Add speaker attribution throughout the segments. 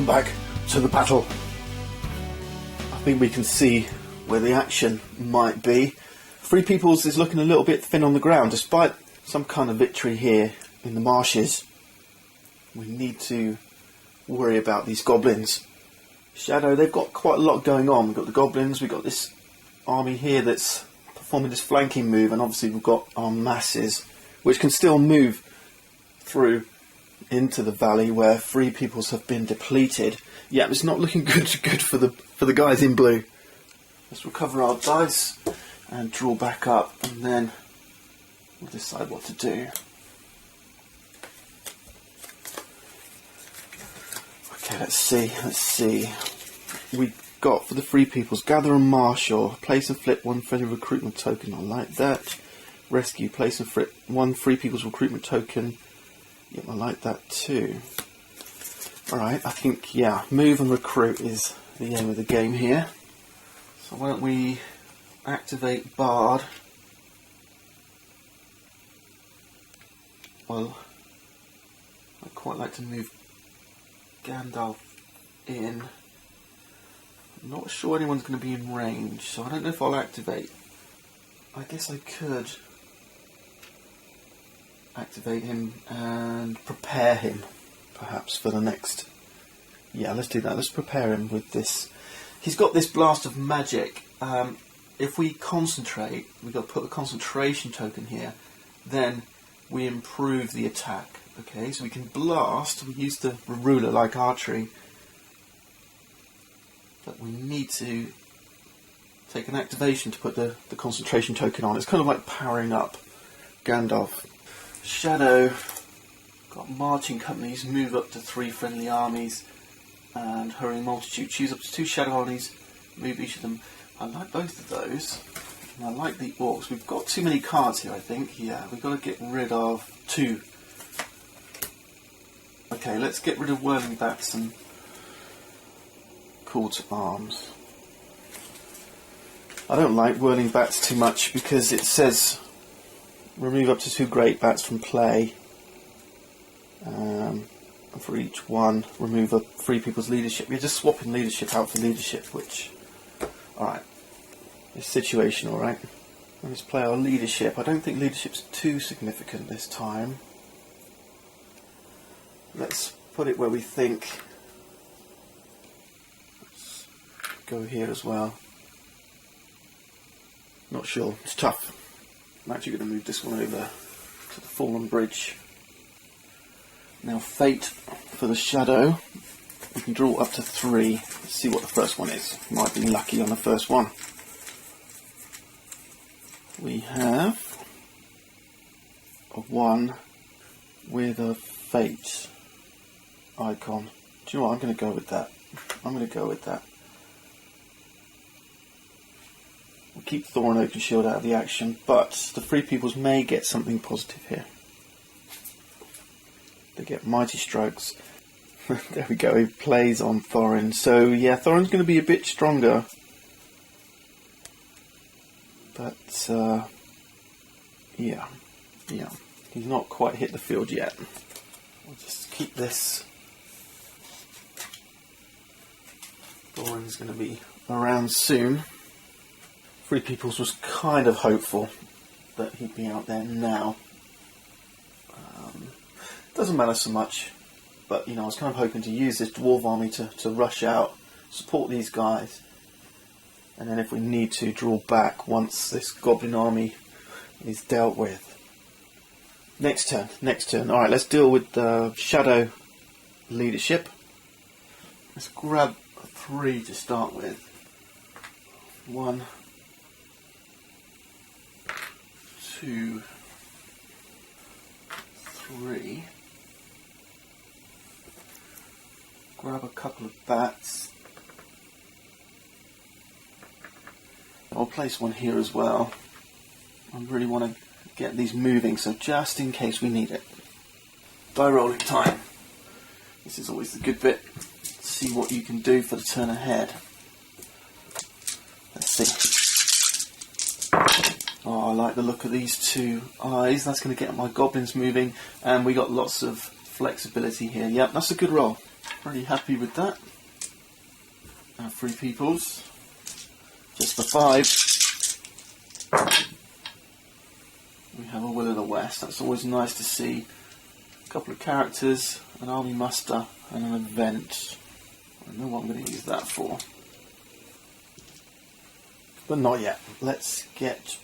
Speaker 1: welcome back to the battle. I think we can see where the action might be. Free Peoples is looking a little bit thin on the ground, despite some kind of victory here in the marshes. We need to worry about these goblins. Shadow, they've got quite a lot going on. We've got the goblins, we've got this army here that's performing this flanking move, and obviously we've got our masses, which can still move through into the valley where Free Peoples have been depleted. Yeah, it's not looking good for the guys in blue. Let's recover our dice and draw back up, and then we'll decide what to do. Okay, let's see. We got for the Free Peoples, gather and marshal, place and flip one friendly recruitment token. I like that. Rescue, place and flip one Free Peoples recruitment token. Yep, I like that too. Alright, I think, yeah, move and recruit is the aim of the game here. So why don't we activate Bard. Well, I'd quite like to move Gandalf in. I'm not sure anyone's going to be in range, so I don't know if I'll activate. I guess I could activate him and prepare him, perhaps, for the next... Yeah, let's do that. Let's prepare him with this. He's got this blast of magic. If we concentrate, we've got to put the concentration token here, then we improve the attack. Okay, so we can blast, we use the ruler like archery, but we need to take an activation to put the concentration token on. It's kind of like powering up Gandalf. Shadow, got marching companies, move up to 3 friendly armies, and hurrying multitude. Choose up to 2 shadow armies, move each of them. I like both of those, and I like the orcs. We've got too many cards here, I think. Yeah, we've got to get rid of 2. Okay, let's get rid of whirling bats and call to arms. I don't like whirling bats too much because it says remove up to 2 great bats from play. And for each one, remove a Free People's leadership. You're just swapping leadership out for leadership, which... Alright. It's situational, right? Let's play our leadership. I don't think leadership's too significant this time. Let's put it where we think. Let's go here as well. Not sure. It's tough. I'm actually going to move this one over to the Fallen Bridge. Now Fate for the Shadow. We can draw up to 3. Let's see what the first one is. Might be lucky on the first one. We have a 1 with a Fate icon. Do you know what? I'm going to go with that. We'll keep Thorn Oak and Shield out of the action, but the Free Peoples may get something positive here. They get Mighty Strokes. There we go, he plays on Thorin. So yeah, Thorin's going to be a bit stronger. But yeah. He's not quite hit the field yet. We'll just keep this. Thorin's going to be around soon. Free Peoples was kind of hopeful that he'd be out there now. Doesn't matter so much, but you know, I was kind of hoping to use this dwarf army to rush out, support these guys, and then if we need to, draw back once this goblin army is dealt with. Next turn. Alright, let's deal with the Shadow leadership. Let's grab a 3 to start with. 1, 2, 3. Grab a couple of bats. I'll place one here as well. I really want to get these moving, so just in case we need it. Die rolling time. This is always the good bit. See what you can do for the turn ahead. Let's see. Oh, I like the look of these 2 eyes. That's going to get my goblins moving, and we got lots of flexibility here. Yep, that's a good roll. Pretty happy with that. Our 3 peoples. Just for 5. We have a Will of the West. That's always nice to see. A couple of characters, an army muster, and an event. I know what I'm going to use that for. But not yet. Let's get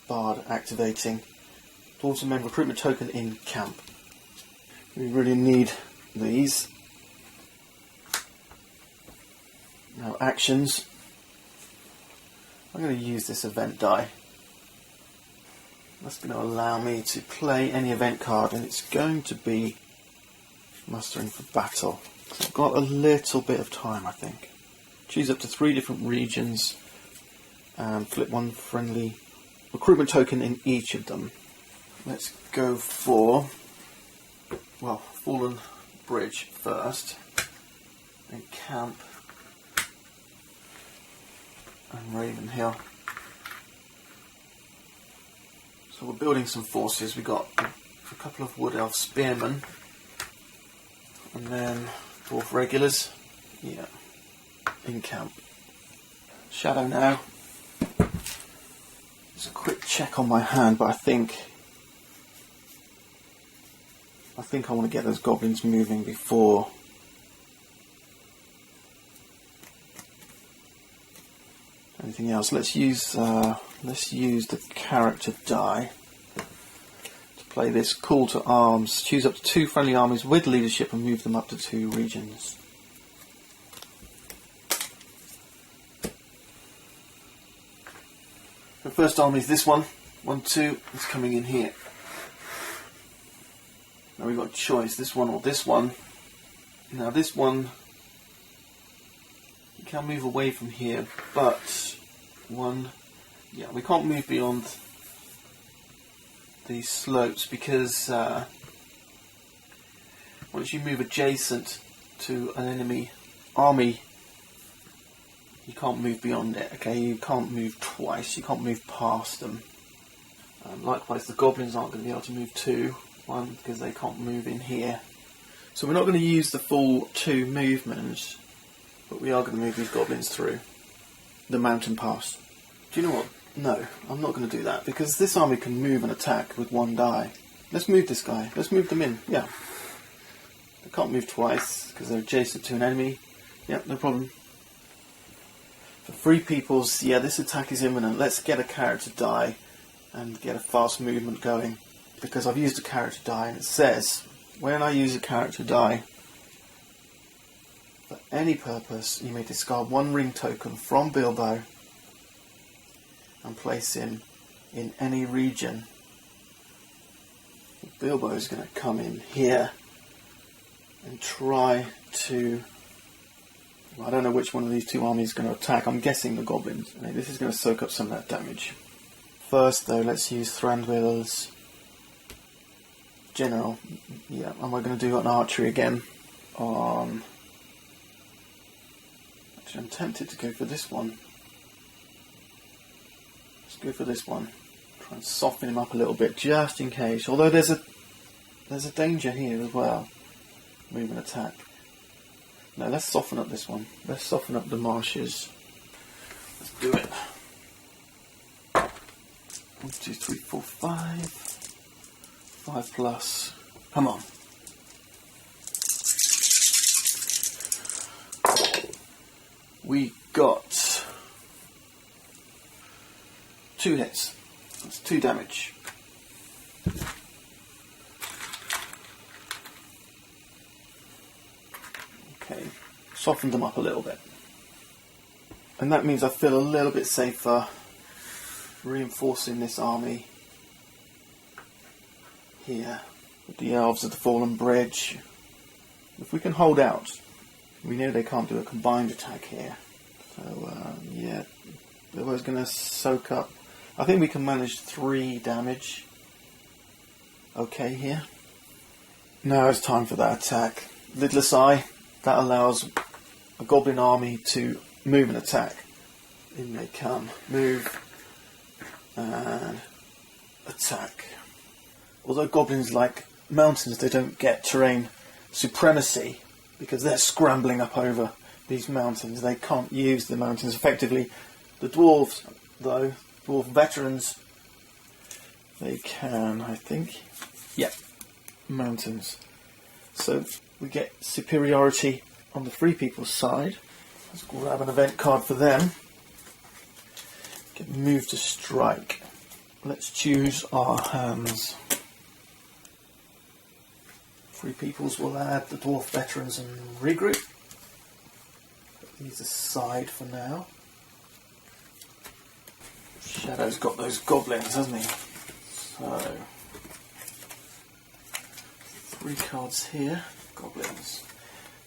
Speaker 1: Bard activating. Automate recruitment token in camp. We really need these. Now actions. I'm going to use this event die. That's going to allow me to play any event card, and it's going to be mustering for battle. So I've got a little bit of time, I think. Choose up to 3 different regions and flip 1 friendly recruitment token in each of them. Let's go for, well, Fallen Bridge first, then Camp and Ravenhill. So we're building some forces. We got a couple of Wood Elf Spearmen, and then Dwarf Regulars, yeah, in camp. Shadow now. There's a quick check on my hand, but I think I want to get those goblins moving before anything else. Let's use the character die to play this call to arms. Choose up to 2 friendly armies with leadership and move them up to 2 regions. The first army is this one. 1, 2 is coming in here. Now we've got a choice, this one or this one. Now this one, you can move away from here, but we can't move beyond these slopes because once you move adjacent to an enemy army, you can't move beyond it. Okay, you can't move twice, you can't move past them. Likewise, the goblins aren't going to be able to move too. 1, because they can't move in here. So we're not going to use the full 2 movements, but we are going to move these goblins through the mountain pass. Do you know what? No, I'm not going to do that, because this army can move and attack with 1 die. Let's move this guy. Let's move them in. Yeah. They can't move twice, because they're adjacent to an enemy. Yeah, no problem. For 3 peoples, yeah, this attack is imminent. Let's get a character die and get a fast movement going. Because I've used a character die, and it says, when I use a character die, for any purpose, you may discard 1 ring token from Bilbo and place him in any region. Bilbo is going to come in here and try to... Well, I don't know which one of these 2 armies is going to attack. I'm guessing the goblins. I mean, this is going to soak up some of that damage. First, though, let's use Thranduil's General. Yeah, and we're going to do an archery again on... Actually, I'm tempted to go for this one. Let's go for this one. Try and soften him up a little bit, just in case. Although there's a danger here as well. Move and attack. No, let's soften up this one. Let's soften up the marshes. Let's do it. 1, 2, 3, 4, 5. 5 plus. Come on. We got 2 hits. That's 2 damage. Okay. Softened them up a little bit. And that means I feel a little bit safer reinforcing this army here with the elves at the Fallen Bridge. If we can hold out, we know they can't do a combined attack here. So yeah, Bilbo's going to soak up. I think we can manage 3 damage. Okay here. Now it's time for that attack. Lidless Eye. That allows a goblin army to move and attack. In they come. Move and attack. Although goblins like mountains, they don't get terrain supremacy, because they're scrambling up over these mountains. They can't use the mountains effectively. The dwarves, though, dwarf veterans, they can, I think. Yeah, mountains. So we get superiority on the free people's side. Let's grab an event card for them. Get move to strike. Let's choose our hands. Free peoples will add the dwarf veterans and regroup. Put these aside for now. Shadow's got those goblins, hasn't he? So 3 cards here. Goblins.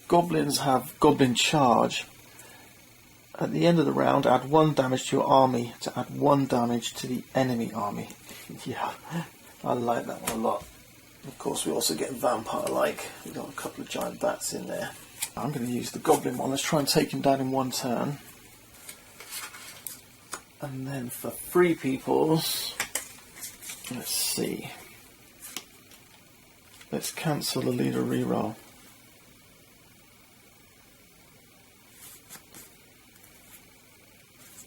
Speaker 1: Goblins have goblin charge. At the end of the round, add 1 damage to your army to add 1 damage to the enemy army. Yeah, I like that one a lot. Of course, we also get vampire-like. We've got a couple of giant bats in there. I'm going to use the goblin one. Let's try and take him down in 1 turn. And then for free peoples, let's see. Let's cancel the leader reroll.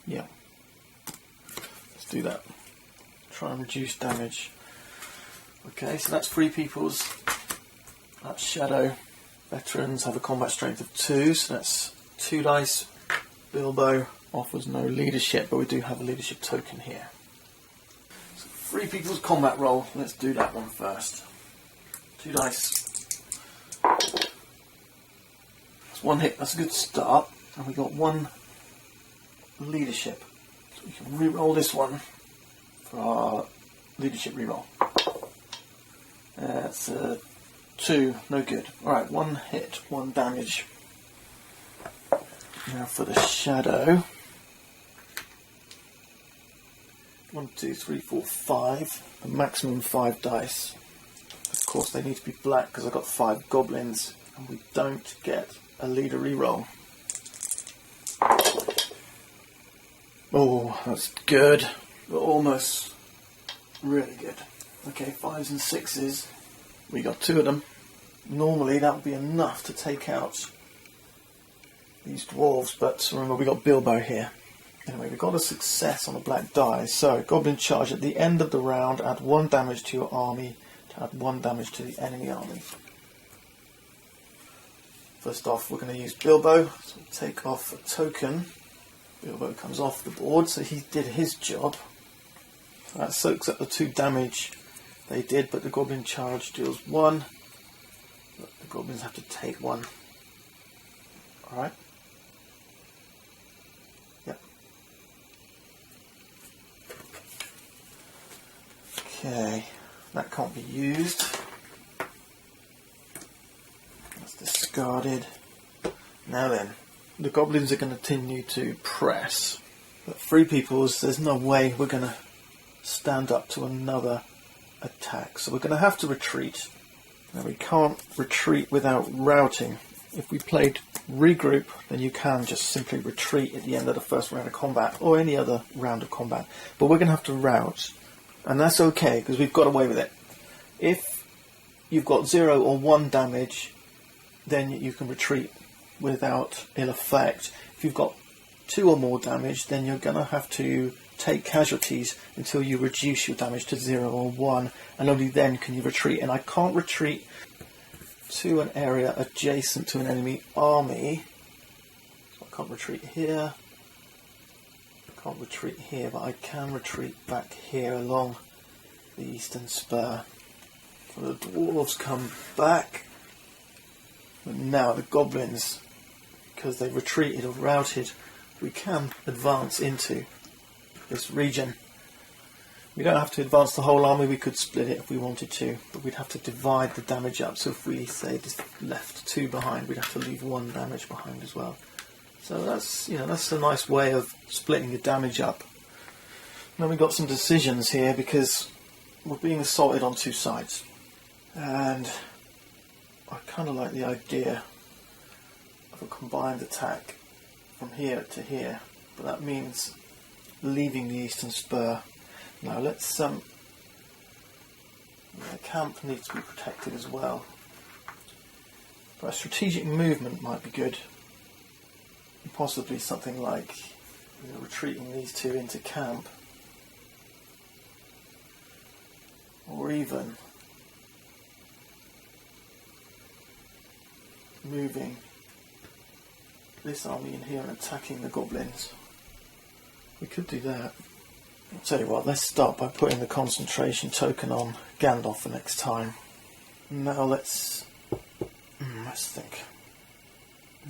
Speaker 1: Yeah. Let's do that. Try and reduce damage. Okay, so that's free peoples. That's Shadow. Veterans have a combat strength of 2, so that's 2 dice. Bilbo offers no leadership, but we do have a leadership token here. So free people's combat roll. Let's do that one first. 2 dice. That's 1 hit. That's a good start. And we got 1 leadership. So we can re-roll this one for our leadership re-roll. That's 2, no good. Alright, 1 hit, 1 damage. Now for the Shadow. 1, 2, 3, 4, 5. A maximum 5 dice. Of course they need to be black because I've got 5 goblins and we don't get a leader reroll. Oh, that's good. But almost really good. Okay, 5s and 6s. We got 2 of them. Normally that would be enough to take out these dwarves, but remember we got Bilbo here. Anyway, we got a success on a black die. So, goblin charge at the end of the round, add 1 damage to your army to add 1 damage to the enemy army. First off, we're going to use Bilbo, so we'll take off a token. Bilbo comes off the board, so he did his job. So that soaks up the 2 damage they did, but the goblin charge deals 1. But the goblins have to take 1. Alright. Yep. Okay, that can't be used. That's discarded. Now then, the goblins are going to continue to press. But free peoples, there's no way we're going to stand up to another attack. So we're going to have to retreat. Now we can't retreat without routing. If we played regroup, then you can just simply retreat at the end of the first round of combat or any other round of combat. But we're going to have to rout. And that's okay because we've got away with it. If you've got 0 or 1 damage, then you can retreat without ill effect. If you've got 2 or more damage, then you're going to have to take casualties until you reduce your damage to 0 or 1, and only then can you retreat. And I can't retreat to an area adjacent to an enemy army. So I can't retreat here. I can't retreat here, but I can retreat back here along the eastern spur. So the dwarves come back. But now the goblins, because they've retreated or routed, we can advance into this region. We don't have to advance the whole army, we could split it if we wanted to, but we'd have to divide the damage up. So if we say just left 2 behind, we'd have to leave 1 damage behind as well. So that's, that's a nice way of splitting the damage up. Now we've got some decisions here because we're being assaulted on 2 sides. And I kind of like the idea of a combined attack from here to here, but that means leaving the eastern spur. Now let's the camp needs to be protected as well. But a strategic movement might be good. Possibly something like retreating these two into camp. Or even moving this army in here and attacking the goblins. We could do that. I'll tell you what, let's start by putting the concentration token on Gandalf for next time. Now let's think.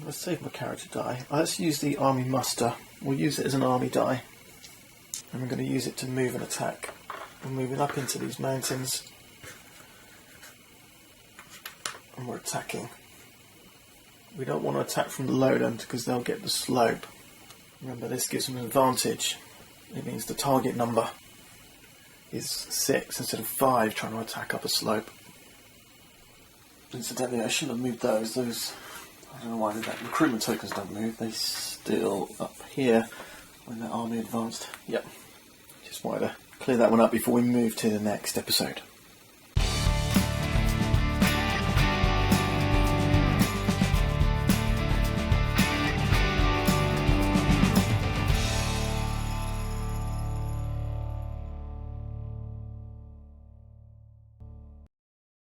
Speaker 1: Let's save my character die. Let's use the army muster. We'll use it as an army die. And we're going to use it to move and attack. We're moving up into these mountains. And we're attacking. We don't want to attack from the lowland because they'll get the slope. Remember, this gives them an advantage. It means the target number is 6 instead of 5 trying to attack up a slope. Incidentally, I shouldn't have moved those. I don't know why that recruitment tokens don't move. They still up here when the army advanced. Yep. Just wanted to clear that one up before we move to the next episode.